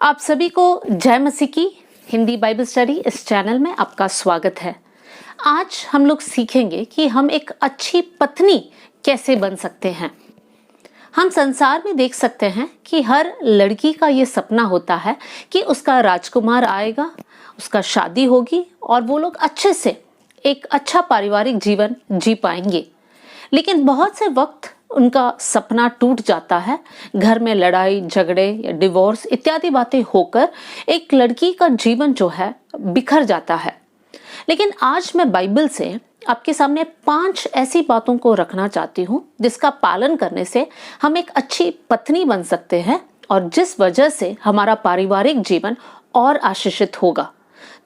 आप सभी को जय मसीह की हिंदी बाइबल स्टडी इस चैनल में आपका स्वागत है। आज हम लोग सीखेंगे कि हम एक अच्छी पत्नी कैसे बन सकते हैं। हम संसार में देख सकते हैं कि हर लड़की का ये सपना होता है कि उसका राजकुमार आएगा, उसका शादी होगी और वो लोग अच्छे से एक अच्छा पारिवारिक जीवन जी पाएंगे। लेकिन बहुत से वक्त उनका सपना टूट जाता है। घर में लड़ाई झगड़े या डिवोर्स इत्यादि बातें होकर एक लड़की का जीवन जो है बिखर जाता है। लेकिन आज मैं बाइबल से आपके सामने 5 ऐसी बातों को रखना चाहती हूँ जिसका पालन करने से हम एक अच्छी पत्नी बन सकते हैं और जिस वजह से हमारा पारिवारिक जीवन और आशीषित होगा।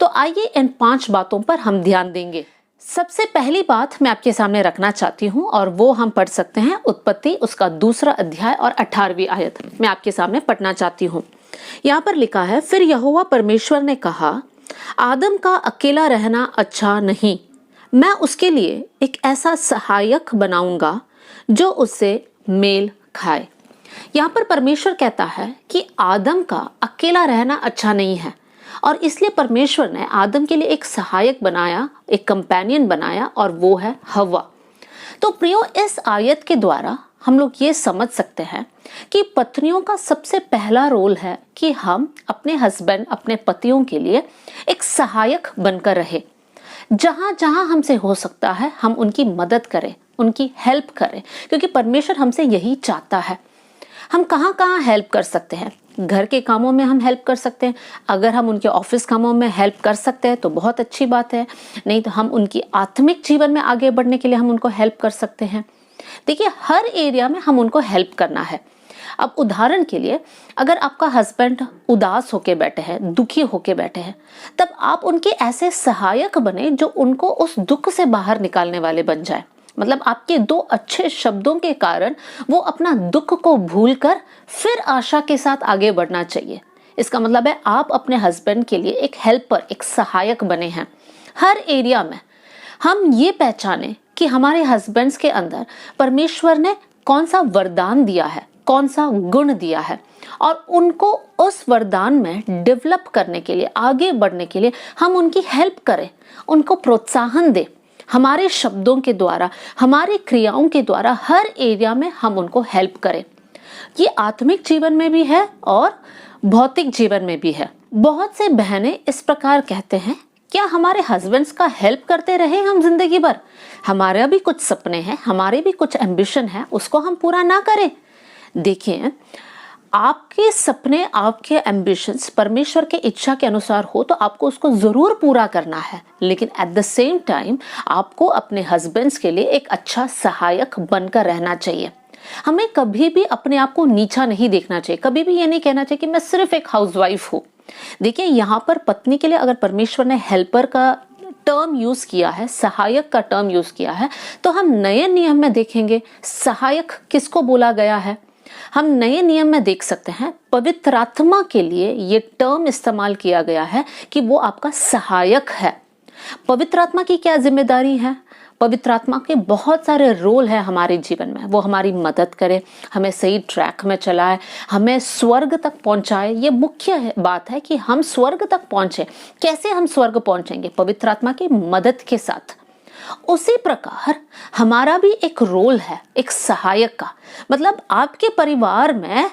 तो आइए इन 5 बातों पर हम ध्यान देंगे। सबसे पहली बात मैं आपके सामने रखना चाहती हूँ और वो हम पढ़ सकते हैं उत्पत्ति उसका 2 अध्याय और 18वीं आयत मैं आपके सामने पढ़ना चाहती हूँ। यहाँ पर लिखा है, फिर यहोवा परमेश्वर ने कहा, आदम का अकेला रहना अच्छा नहीं, मैं उसके लिए एक ऐसा सहायक बनाऊंगा जो उससे मेल खाए। यहाँ पर परमेश्वर कहता है कि आदम का अकेला रहना अच्छा नहीं है और इसलिए परमेश्वर ने आदम के लिए एक सहायक बनाया, एक कंपेनियन बनाया और वो है हव्वा। तो प्रियो, इस आयत के द्वारा हम लोग ये समझ सकते हैं कि पत्नियों का सबसे पहला रोल है कि हम अपने हस्बैंड, अपने पतियों के लिए एक सहायक बनकर रहे। जहां जहां हमसे हो सकता है हम उनकी मदद करें, उनकी हेल्प करें, क्योंकि परमेश्वर हमसे यही चाहता है। हम कहाँ कहाँ हेल्प कर सकते हैं? घर के कामों में हम हेल्प कर सकते हैं। अगर हम उनके ऑफिस कामों में हेल्प कर सकते हैं तो बहुत अच्छी बात है, नहीं तो हम उनकी आत्मिक जीवन में आगे बढ़ने के लिए हम उनको हेल्प कर सकते हैं। देखिए, हर एरिया में हम उनको हेल्प करना है। अब उदाहरण के लिए, अगर आपका हस्बैंड उदास होके बैठे हैं, दुखी होके बैठे हैं, तब आप उनके ऐसे सहायक बने जो उनको उस दुख से बाहर निकालने वाले बन जाए। मतलब आपके 2 अच्छे शब्दों के कारण वो अपना दुख को भूलकर फिर आशा के साथ आगे बढ़ना चाहिए। इसका मतलब है आप अपने हस्बैंड के लिए एक हेल्पर, एक सहायक बने हैं। हर एरिया में हम ये पहचाने कि हमारे हस्बैंड्स के अंदर परमेश्वर ने कौन सा वरदान दिया है, कौन सा गुण दिया है, और उनको उस वरदान में डेवलप करने के लिए, आगे बढ़ने के लिए हम उनकी हेल्प करें, उनको प्रोत्साहन दें। हमारे शब्दों के द्वारा, हमारी क्रियाओं के द्वारा हर एरिया में हम उनको हेल्प करें। ये आत्मिक जीवन में भी है और भौतिक जीवन में भी है। बहुत से बहनें इस प्रकार कहते हैं, क्या हमारे हस्बैंड्स का हेल्प करते रहे हम जिंदगी भर? हमारे भी कुछ सपने हैं, हमारे भी कुछ एम्बिशन है, उसको हम पूरा ना करें? देखिए, आपके सपने, आपके एम्बिशंस परमेश्वर के इच्छा के अनुसार हो तो आपको उसको जरूर पूरा करना है, लेकिन एट द सेम टाइम आपको अपने हस्बैंड्स के लिए एक अच्छा सहायक बनकर रहना चाहिए। हमें कभी भी अपने आप को नीचा नहीं देखना चाहिए। कभी भी ये नहीं कहना चाहिए कि मैं सिर्फ एक हाउसवाइफ हूँ। देखिए, यहाँ पर पत्नी के लिए अगर परमेश्वर ने हेल्पर का टर्म यूज किया है, सहायक का टर्म यूज किया है, तो हम नए नियम में देखेंगे सहायक किसको बोला गया है। हम नए नियम में देख सकते हैं पवित्र आत्मा के लिए ये टर्म इस्तेमाल किया गया है कि वो आपका सहायक है। पवित्र आत्मा की क्या जिम्मेदारी है? पवित्र आत्मा के बहुत सारे रोल है हमारे जीवन में। वो हमारी मदद करे, हमें सही ट्रैक में चलाए, हमें स्वर्ग तक पहुंचाए। ये मुख्य बात है कि हम स्वर्ग तक पहुंचे। कैसे हम स्वर्ग पहुंचेंगे? पवित्र आत्मा की मदद के साथ। उसी प्रकार हमारा भी एक रोल है, एक सहायक का। मतलब आपके परिवार में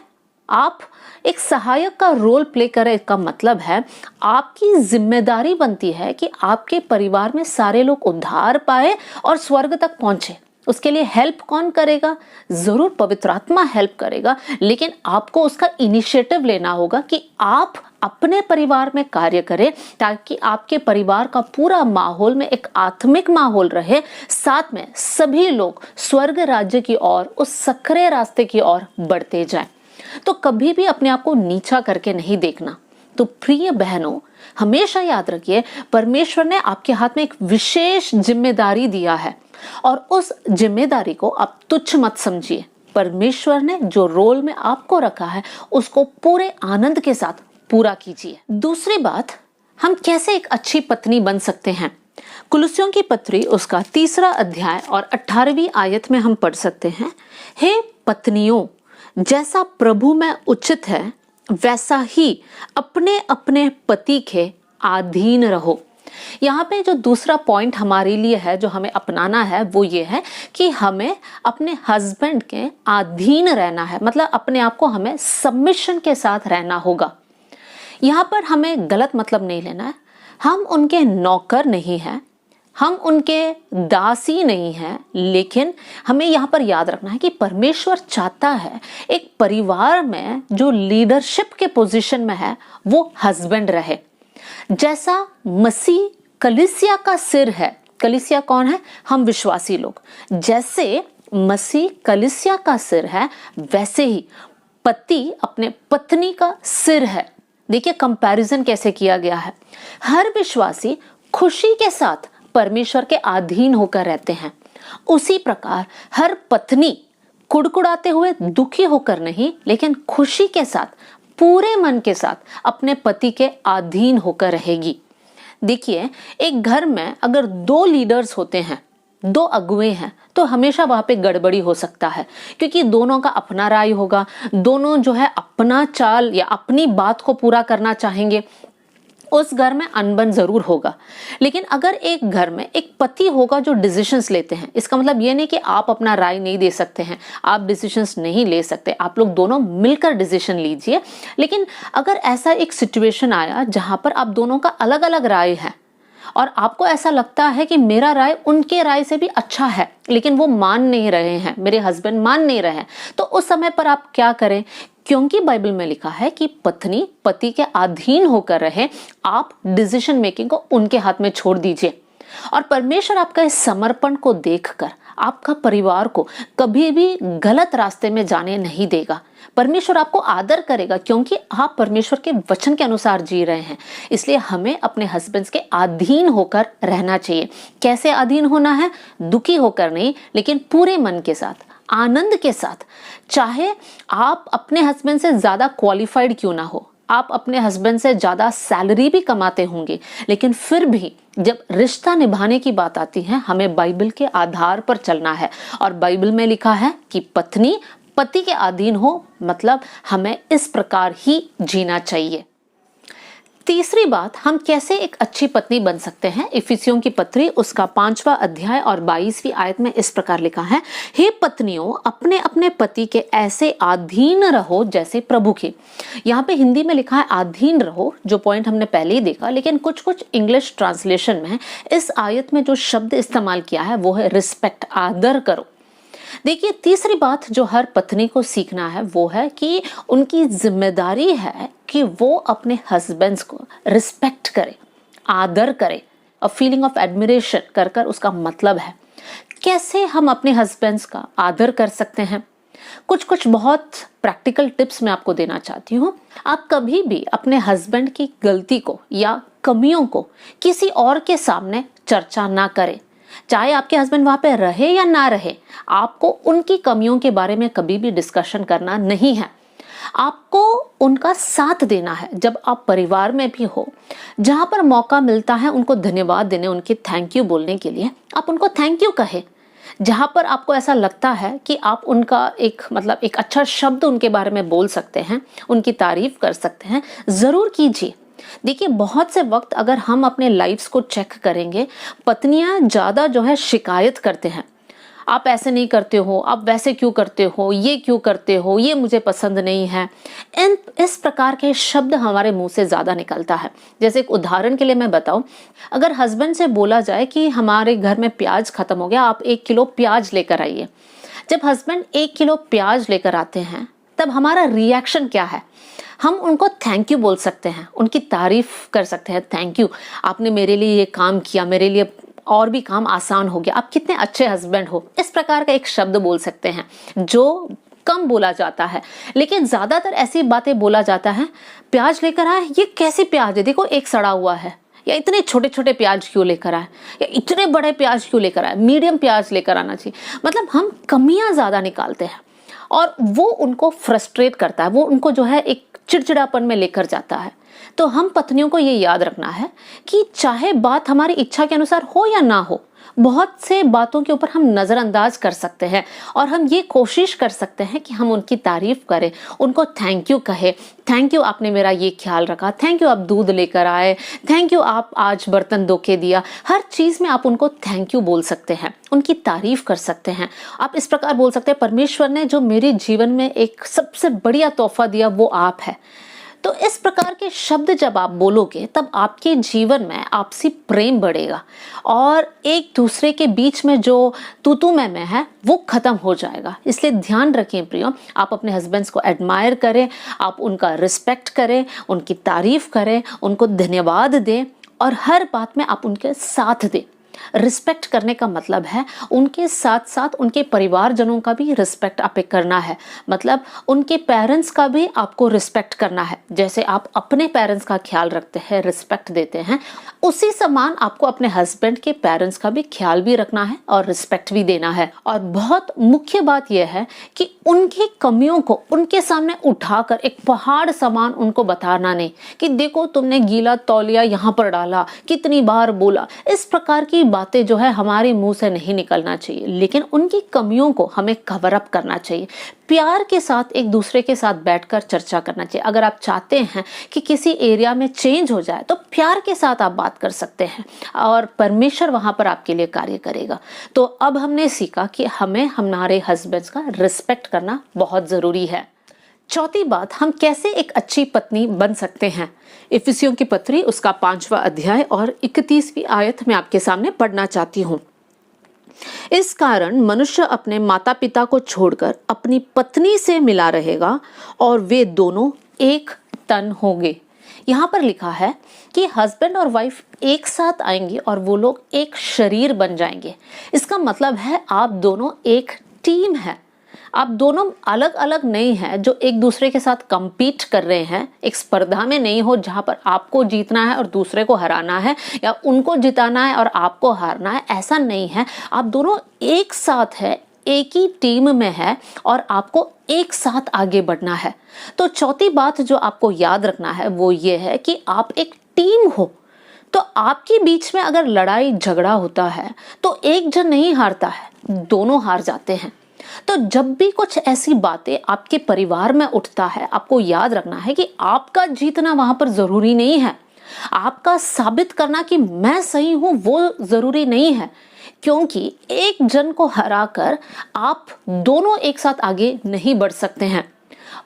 आप एक सहायक का रोल प्ले करें का मतलब है आपकी जिम्मेदारी बनती है कि आपके परिवार में सारे लोग उद्धार पाए और स्वर्ग तक पहुंचे। उसके लिए हेल्प कौन करेगा? जरूर पवित्र आत्मा हेल्प करेगा, लेकिन आपको उसका इनिशिएटिव लेना होगा कि आप अपने परिवार में कार्य करें ताकि आपके परिवार का पूरा माहौल में एक आत्मिक माहौल रहे, साथ में सभी लोग स्वर्ग राज्य की ओर, उस सक्रिय रास्ते की ओर बढ़ते जाएं। तो कभी भी अपने आप को नीचा करके नहीं देखना। तो प्रिय बहनों, हमेशा याद रखिए परमेश्वर ने आपके हाथ में एक विशेष जिम्मेदारी दिया है और उस जिम्मेदारी को आप तुच्छ मत समझिए। परमेश्वर ने जो रोल में आपको रखा है उसको पूरे आनंद के साथ पूरा कीजिए। दूसरी बात, हम कैसे एक अच्छी पत्नी बन सकते हैं? कुलुस्सियों की पत्री उसका 3 अध्याय और 18वीं आयत में हम पढ़ सकते हैं, हे पत्नियों, जैसा प्रभु में उचित है वैसा ही अपने अपने पति के अधीन रहो। यहाँ पे जो दूसरा पॉइंट हमारे लिए है, जो हमें अपनाना है, वो ये है कि हमें अपने हस्बैंड के अधीन रहना है। मतलब अपने आप को हमें सबमिशन के साथ रहना होगा। यहाँ पर हमें गलत मतलब नहीं लेना है। हम उनके नौकर नहीं हैं, हम उनके दासी नहीं हैं, लेकिन हमें यहाँ पर याद रखना है कि परमेश्वर चाहता है एक परिवार में जो लीडरशिप के पोजीशन में है वो हस्बैंड रहे। जैसा मसीह कलीसिया का सिर है, कलीसिया कौन है? हम विश्वासी लोग। जैसे मसीह कलीसिया का सिर है, वैसे ही पति अपने पत्नी का सिर है। देखिए कंपैरिजन कैसे किया गया है। हर विश्वासी खुशी के साथ परमेश्वर के अधीन होकर रहते हैं, उसी प्रकार हर पत्नी कुड़कुड़ाते हुए, दुखी होकर नहीं, लेकिन खुशी के साथ, पूरे मन के साथ अपने पति के अधीन होकर रहेगी। देखिए एक घर में अगर 2 लीडर्स होते हैं, 2 अगुवे हैं, तो हमेशा वहां पे गड़बड़ी हो सकता है, क्योंकि दोनों का अपना राय होगा, दोनों जो है अपना चाल या अपनी बात को पूरा करना चाहेंगे। उस घर में अनबन जरूर होगा। लेकिन अगर एक घर में एक पति होगा जो डिसीजंस लेते हैं, इसका मतलब ये नहीं कि आप अपना राय नहीं दे सकते हैं, आप डिसीजंस नहीं ले सकते, आप लोग दोनों मिलकर डिसीजन लीजिए। लेकिन अगर ऐसा एक सिचुएशन आया जहां पर आप दोनों का अलग अलग राय है और आपको ऐसा लगता है कि मेरा राय उनके राय से भी अच्छा है, लेकिन वो मान नहीं रहे हैं, मेरे हस्बैंड मान नहीं रहे हैं, तो उस समय पर आप क्या करें? क्योंकि बाइबल में लिखा है कि पत्नी पति के अधीन होकर रहे, आप डिसीजन मेकिंग को उनके हाथ में छोड़ दीजिए। और परमेश्वर आपका इस समर्पण को देखकर आपका परिवार को कभी भी गलत रास्ते में जाने नहीं देगा। परमेश्वर आपको आदर करेगा, क्योंकि आप परमेश्वर के वचन के अनुसार जी रहे हैं। इसलिए हमें अपने हस्बैंड्स के अधीन होकर रहना चाहिए। कैसे अधीन होना है? दुखी होकर नहीं, लेकिन पूरे मन के साथ, आनंद के साथ। चाहे आप अपने हस्बैंड से ज्यादा क्वालिफाइड क्यों ना हो, आप अपने हस्बैंड से ज्यादा सैलरी भी कमाते होंगे, लेकिन फिर भी जब रिश्ता निभाने की बात आती है, हमें बाइबल के आधार पर चलना है। और बाइबल में लिखा है कि पत्नी पति के अधीन हो, मतलब हमें इस प्रकार ही जीना चाहिए। तीसरी बात, हम कैसे एक अच्छी पत्नी बन सकते हैं? इफिसियों की पत्री उसका 5वां अध्याय और 22वीं आयत में इस प्रकार लिखा है, हे पत्नियों अपने अपने पति के ऐसे अधीन रहो जैसे प्रभु के। यहाँ पे हिंदी में लिखा है अधीन रहो, जो पॉइंट हमने पहले ही देखा, लेकिन कुछ कुछ इंग्लिश ट्रांसलेशन में इस आयत में जो शब्द इस्तेमाल किया है वो है रिस्पेक्ट, आदर करो। देखिए तीसरी बात जो हर पत्नी को सीखना है वो है कि उनकी जिम्मेदारी है कि वो अपने हस्बैंड्स को रिस्पेक्ट करे, आदर करे। अ फीलिंग ऑफ एडमिरेशन कर कर उसका मतलब है। कैसे हम अपने हस्बैंड्स का आदर कर सकते हैं? कुछ बहुत प्रैक्टिकल टिप्स मैं आपको देना चाहती हूँ। आप कभी भी अपने हस्बैंड की गलती को या कमियों को किसी और के सामने चर्चा ना करें। चाहे आपके हस्बैंड वहां पे रहे या ना रहे, आपको उनकी कमियों के बारे में कभी भी डिस्कशन करना नहीं है। आपको उनका साथ देना है। जब आप परिवार में भी हो, जहां पर मौका मिलता है उनको धन्यवाद देने, उनके थैंक यू बोलने के लिए, आप उनको थैंक यू कहें। जहां पर आपको ऐसा लगता है कि आप उनका एक अच्छा शब्द उनके बारे में बोल सकते हैं, उनकी तारीफ कर सकते हैं, जरूर कीजिए। देखिए बहुत से वक्त अगर हम अपने लाइफ्स को चेक करेंगे, पत्नियां ज्यादा जो है शिकायत करते हैं, आप ऐसे नहीं करते हो, आप वैसे क्यों करते हो, ये क्यों करते हो, ये मुझे पसंद नहीं है। इस प्रकार के शब्द हमारे मुंह से ज्यादा निकलता है। जैसे एक उदाहरण के लिए मैं बताऊं, अगर हस्बैंड से बोला जाए कि हमारे घर में प्याज खत्म हो गया, आप 1 किलो प्याज लेकर आइए। जब हस्बैंड 1 किलो प्याज लेकर आते हैं, तब हमारा रिएक्शन क्या है? हम उनको थैंक यू बोल सकते हैं, उनकी तारीफ कर सकते हैं, थैंक यू, आपने मेरे लिए ये काम किया, मेरे लिए और भी काम आसान हो गया, आप कितने अच्छे हस्बैंड हो। इस प्रकार का एक शब्द बोल सकते हैं जो कम बोला जाता है। लेकिन ज्यादातर ऐसी बातें बोला जाता है, प्याज लेकर आए, ये कैसी प्याज है, देखो एक सड़ा हुआ है, या इतने छोटे छोटे प्याज क्यों लेकर आए, या इतने बड़े प्याज क्यों लेकर आए, मीडियम प्याज लेकर आना चाहिए। मतलब हम कमियां ज्यादा निकालते हैं और वो उनको फ्रस्ट्रेट करता है, वो उनको जो है एक चिड़चिड़ापन में लेकर जाता है। तो हम पत्नियों को ये याद रखना है कि चाहे बात हमारी इच्छा के अनुसार हो या ना हो, बहुत से बातों के ऊपर हम नज़रअंदाज कर सकते हैं और हम ये कोशिश कर सकते हैं कि हम उनकी तारीफ करें, उनको थैंक यू कहें। थैंक यू आपने मेरा ये ख्याल रखा, थैंक यू आप दूध लेकर आए, थैंक यू आप आज बर्तन धो के दिया। हर चीज़ में आप उनको थैंक यू बोल सकते हैं, उनकी तारीफ कर सकते हैं। आप इस प्रकार बोल सकते हैं, परमेश्वर ने जो मेरे जीवन में एक सबसे बढ़िया तोहफा दिया वो आप है। तो इस प्रकार के शब्द जब आप बोलोगे तब आपके जीवन में आपसी प्रेम बढ़ेगा और एक दूसरे के बीच में जो तू मैं है वो खत्म हो जाएगा। इसलिए ध्यान रखें प्रियो, आप अपने हस्बैंड्स को एडमायर करें, आप उनका रिस्पेक्ट करें, उनकी तारीफ करें, उनको धन्यवाद दें और हर बात में आप उनके साथ दें। रिस्पेक्ट करने का मतलब है उनके साथ साथ उनके परिवारजनों का भी रिस्पेक्ट आप करना है। मतलब उनके पेरेंट्स का भी आपको रिस्पेक्ट करना है। जैसे आप अपने पेरेंट्स का ख्याल रखते हैं, रिस्पेक्ट देते हैं, उसी समान आपको अपने हस्बैंड के पेरेंट्स का भी ख्याल भी रखना है और रिस्पेक्ट भी देना है। और बहुत मुख्य बात यह है कि उनकी कमियों को उनके सामने उठाकर एक पहाड़ समान उनको बताना नहीं कि देखो तुमने गीला तौलिया यहाँ पर डाला, कितनी बार बोला। इस प्रकार की बातें जो है हमारे मुंह से नहीं निकलना चाहिए, लेकिन उनकी कमियों को हमें कवर अप करना चाहिए। प्यार के साथ एक दूसरे के साथ बैठकर चर्चा करना चाहिए। अगर आप चाहते हैं कि किसी एरिया में चेंज हो जाए तो प्यार के साथ आप बात कर सकते हैं और परमेश्वर वहां पर आपके लिए कार्य करेगा। तो अब हमने सीखा कि हमें हमारे हस्बैंड्स का रिस्पेक्ट करना बहुत जरूरी है। चौथी बात, हम कैसे एक अच्छी पत्नी बन सकते हैं। इफिसियों की पत्री उसका 5वां अध्याय और 31वीं आयत में आपके सामने पढ़ना चाहती हूँ। इस कारण मनुष्य अपने माता पिता को छोड़कर अपनी पत्नी से मिला रहेगा और वे दोनों एक तन होंगे। यहाँ पर लिखा है कि हस्बैंड और वाइफ एक साथ आएंगे और वो लोग एक शरीर बन जाएंगे। इसका मतलब है आप दोनों एक टीम है। आप दोनों अलग अलग नहीं है जो एक दूसरे के साथ compete कर रहे हैं। एक स्पर्धा में नहीं हो जहां पर आपको जीतना है और दूसरे को हराना है या उनको जिताना है और आपको हारना है, ऐसा नहीं है। आप दोनों एक साथ है, एक ही टीम में है और आपको एक साथ आगे बढ़ना है। तो चौथी बात जो आपको याद रखना है वो ये है कि आप एक टीम हो। तो आपके बीच में अगर लड़ाई झगड़ा होता है तो एक जन नहीं हारता है, दोनों हार जाते हैं। तो जब भी कुछ ऐसी बातें आपके परिवार में उठता है, आपको याद रखना है कि आपका जीतना वहां पर जरूरी नहीं है। आपका साबित करना कि मैं सही हूं वो जरूरी नहीं है, क्योंकि एक जन को हराकर आप दोनों एक साथ आगे नहीं बढ़ सकते हैं।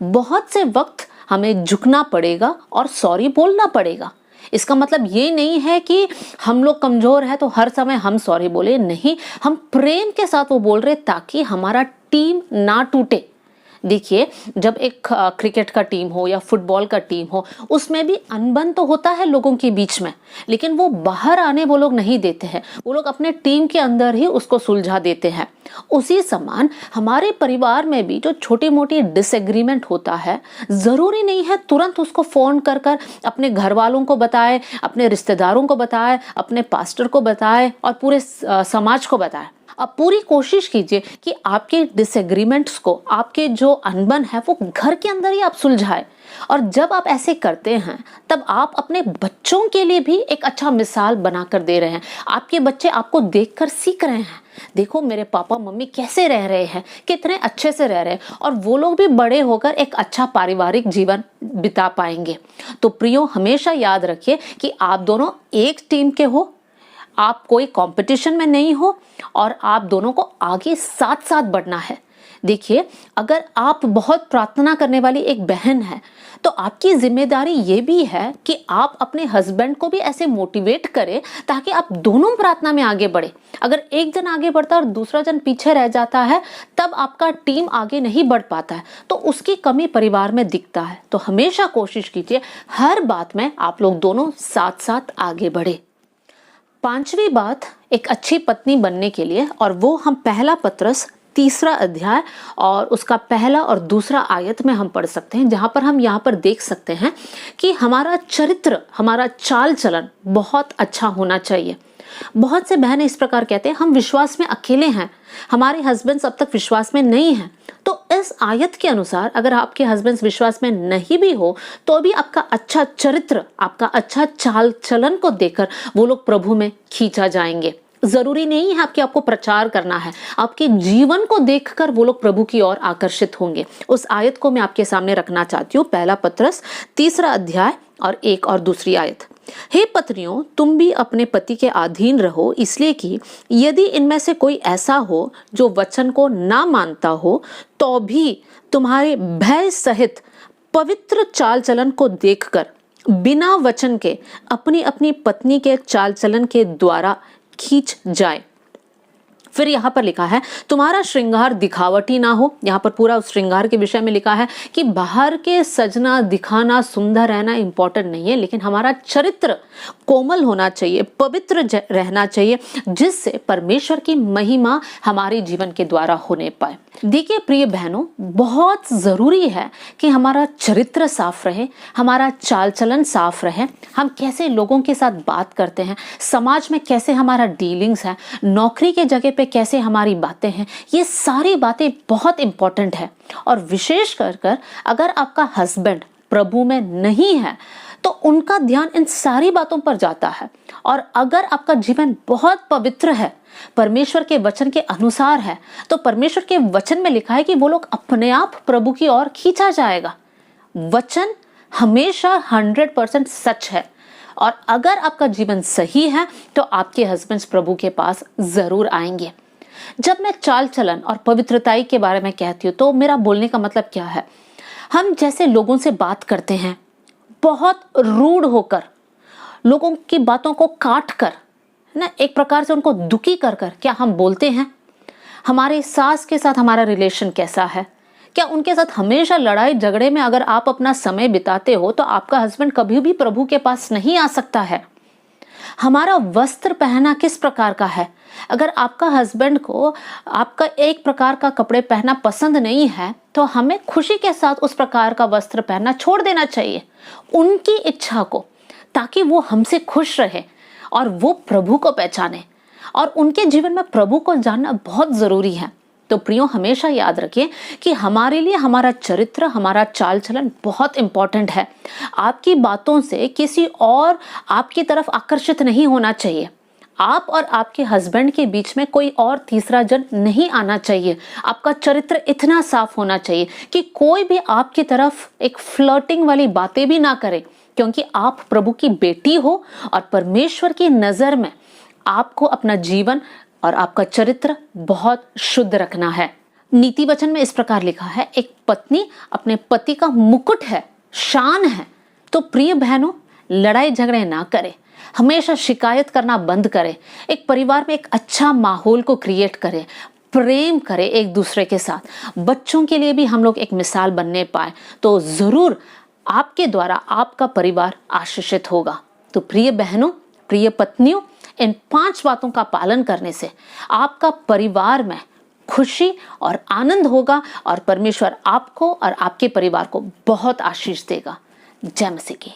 बहुत से वक्त हमें झुकना पड़ेगा और सॉरी बोलना पड़ेगा। इसका मतलब ये नहीं है कि हम लोग कमजोर है तो हर समय हम सॉरी बोले, नहीं, हम प्रेम के साथ वो बोल रहे ताकि हमारा टीम ना टूटे। देखिए, जब एक क्रिकेट का टीम हो या फुटबॉल का टीम हो, उसमें भी अनबन तो होता है लोगों के बीच में, लेकिन वो बाहर आने वो लोग नहीं देते हैं। वो लोग अपने टीम के अंदर ही उसको सुलझा देते हैं। उसी समान हमारे परिवार में भी जो छोटी मोटी डिसएग्रीमेंट होता है, जरूरी नहीं है तुरंत उसको फोन कर कर अपने घर वालों को बताए, अपने रिश्तेदारों को बताए, अपने पास्टर को बताए और पूरे समाज को बताए। अब पूरी कोशिश कीजिए कि आपके डिसएग्रीमेंट्स को, आपके जो अनबन है वो घर के अंदर ही आप सुलझाए। और जब आप ऐसे करते हैं तब आप अपने बच्चों के लिए भी एक अच्छा मिसाल बनाकर दे रहे हैं। आपके बच्चे आपको देखकर सीख रहे हैं, देखो मेरे पापा मम्मी कैसे रह रहे हैं, कितने अच्छे से रह रहे हैं, और वो लोग भी बड़े होकर एक अच्छा पारिवारिक जीवन बिता पाएंगे। तो प्रियो, हमेशा याद रखिए कि आप दोनों एक टीम के हो, आप कोई कंपटीशन में नहीं हो और आप दोनों को आगे साथ साथ बढ़ना है। देखिए, अगर आप बहुत प्रार्थना करने वाली एक बहन है तो आपकी जिम्मेदारी ये भी है कि आप अपने हस्बैंड को भी ऐसे मोटिवेट करें ताकि आप दोनों प्रार्थना में आगे बढ़े। अगर एक जन आगे बढ़ता है और दूसरा जन पीछे रह जाता है तब आपका टीम आगे नहीं बढ़ पाता है, तो उसकी कमी परिवार में दिखता है। तो हमेशा कोशिश कीजिए हर बात में आप लोग दोनों साथ साथ आगे बढ़े। पांचवी बात एक अच्छी पत्नी बनने के लिए, और वो हम पहला पत्रस 3 अध्याय और उसका पहला और दूसरा आयत में हम पढ़ सकते हैं, जहां पर हम यहाँ पर देख सकते हैं कि हमारा चरित्र, हमारा चाल चलन बहुत अच्छा होना चाहिए। बहुत से बहनें इस प्रकार कहते हैं, हम विश्वास में अकेले हैं, हमारे हस्बैंड्स अब तक विश्वास में नहीं हैं। तो इस आयत के अनुसार अगर आपके हस्बैंड्स विश्वास में नहीं भी हो तो भी आपका अच्छा चरित्र, आपका अच्छा चाल चलन को देखकर वो लोग प्रभु में खींचा जाएंगे। जरूरी नहीं है कि आपको प्रचार करना है, आपके जीवन को देखकर वो लोग प्रभु की ओर आकर्षित होंगे। उस आयत को मैं आपके सामने रखना चाहती हूँ, पहला पत्रस 3 अध्याय और 1 और 2 आयत। हे पत्नियों, तुम भी अपने पति के अधीन रहो, इसलिए कि यदि इनमें से कोई ऐसा हो जो वचन को ना मानता हो, तो भी तुम्हारे भय सहित पवित्र चाल चलन को देखकर बिना वचन के अपनी अपनी पत्नी के चाल चलन के द्वारा खींच जाए। फिर यहाँ पर लिखा है तुम्हारा श्रृंगार दिखावटी ना हो। यहाँ पर पूरा उस श्रृंगार के विषय में लिखा है कि बाहर के सजना दिखाना, सुंदर रहना इंपॉर्टेंट नहीं है, लेकिन हमारा चरित्र कोमल होना चाहिए, पवित्र रहना चाहिए, जिससे परमेश्वर की महिमा हमारे जीवन के द्वारा होने पाए। देखिए प्रिय बहनों, बहुत जरूरी है कि हमारा चरित्र साफ रहे, हमारा चाल चलन साफ रहे, हम कैसे लोगों के साथ बात करते हैं, समाज में कैसे हमारा डीलिंग्स है, नौकरी के जगह पे कैसे हमारी बातें हैं, ये सारी बातें बहुत इंपॉर्टेंट है। और विशेष कर अगर आपका हस्बैंड प्रभु में नहीं है तो उनका ध्यान इन सारी बातों पर जाता है। और अगर आपका जीवन बहुत पवित्र है, परमेश्वर के वचन के अनुसार है, तो परमेश्वर के वचन में लिखा है कि वो लोग अपने आप प्रभु की ओर खींचा जाएगा। वचन हमेशा 100% सच है। और अगर आपका जीवन सही है तो आपके हस्बैंड प्रभु के पास जरूर आएंगे। जब मैं चाल चलन और पवित्रताई के बारे में कहती हूँ तो मेरा बोलने का मतलब क्या है, हम जैसे लोगों से बात करते हैं, बहुत रूड होकर, लोगों की बातों को काट कर ना, एक प्रकार से उनको दुखी कर कर क्या हम बोलते हैं? हमारे सास के साथ हमारा रिलेशन कैसा है? क्या उनके साथ हमेशा लड़ाई झगड़े में अगर आप अपना समय बिताते हो तो आपका हस्बैंड कभी भी प्रभु के पास नहीं आ सकता है। हमारा वस्त्र पहना किस प्रकार का है? अगर आपका हस्बैंड को आपका एक प्रकार का कपड़े पहना पसंद नहीं है तो हमें खुशी के साथ उस प्रकार का वस्त्र पहनना छोड़ देना चाहिए, उनकी इच्छा को, ताकि वो हमसे खुश रहे और वो प्रभु को पहचाने। और उनके जीवन में प्रभु को जानना बहुत जरूरी है। तो प्रियो, हमेशा याद रखिए कि हमारे लिए हमारा चरित्र, हमारा चाल चलन बहुत इंपॉर्टेंट है। आपकी बातों से किसी और आपकी तरफ आकर्षित नहीं होना चाहिए। आप और आपके हस्बैंड के बीच में कोई और तीसरा जन नहीं आना चाहिए। आपका चरित्र इतना साफ होना चाहिए कि कोई भी आपकी तरफ एक फ्लर्टिंग वाली बातें भी ना करे, क्योंकि आप प्रभु की बेटी हो और परमेश्वर की नजर में आपको अपना जीवन और आपका चरित्र बहुत शुद्ध रखना है। नीति वचन में इस प्रकार लिखा है, एक पत्नी अपने पति का मुकुट है, शान है। तो प्रिय बहनों, लड़ाई झगड़े ना करें, हमेशा शिकायत करना बंद करें, एक परिवार में एक अच्छा माहौल को क्रिएट करें, प्रेम करें एक दूसरे के साथ। बच्चों के लिए भी हम लोग एक मिसाल बनने पाए तो जरूर आपके द्वारा आपका परिवार आशीषित होगा। तो प्रिय बहनों, प्रिय पत्नियों, इन 5 बातों का पालन करने से आपका परिवार में खुशी और आनंद होगा और परमेश्वर आपको और आपके परिवार को बहुत आशीष देगा। जय मसीह की।